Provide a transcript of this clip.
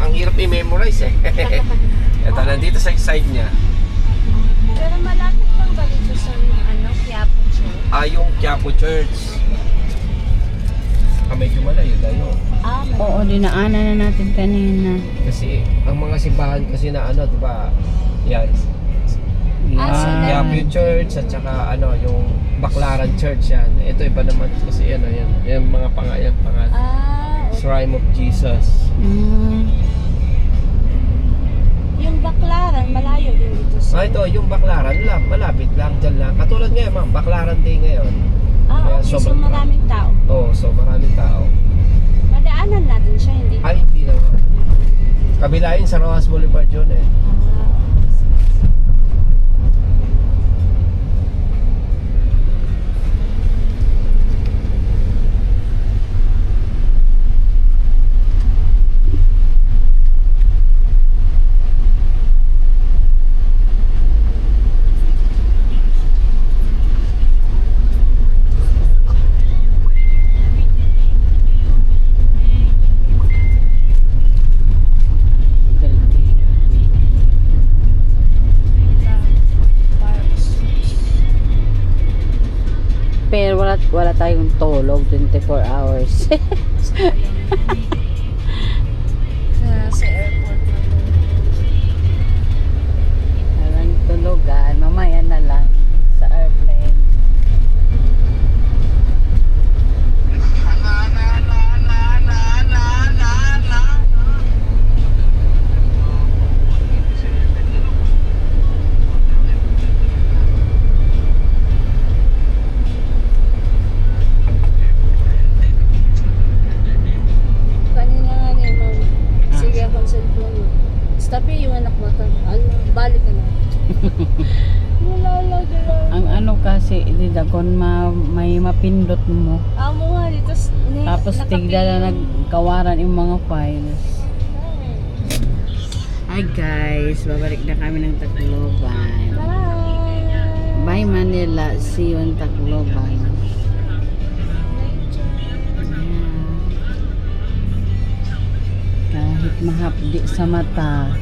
ang hirap i-memorize eh. Ito, nandito sa side niya. Pero malapit lang ba dito sa Quiapo Church? Yung Quiapo Church. Medyo malayo tayo. Oo, dinaanan na natin kanina. Kasi ang mga simbahan kasi na ano, di ba? Yan. Quiapo Church at saka yung Baclaran Church yan. Ito iba naman kasi yan yung mga pangalan. Shrine of Jesus. Yung Baclaran, malayo din dito sa... Ito, yung Baclaran lang, malapit lang, dyan lang. Katulad ngayon, ma'am, Baclaran Day ngayon. Kaya okay, so maraming tao. Oo, so maraming tao. Madaanan natin siya, hindi? Hindi naman. Kabilain sa Rojas Boulevard yun eh. Pero wala tayong tulog 24 hours. Sa airport na to. Walang tulugan, mamaya na lang sa airplane. Kanina nga niya, ma'am. Sige, akong cellphone. Stop yung anak mo. Balik ka na. Wala lang. Ang ano kasi, kung may mapindot mo, Amo nga dito. tapos tigda na nagkawaran yung mga files. Hi guys, babalik na kami ng Tacloban. Bye! Bye Manila, see you in Tacloban. Kahit mahapdi sa mata,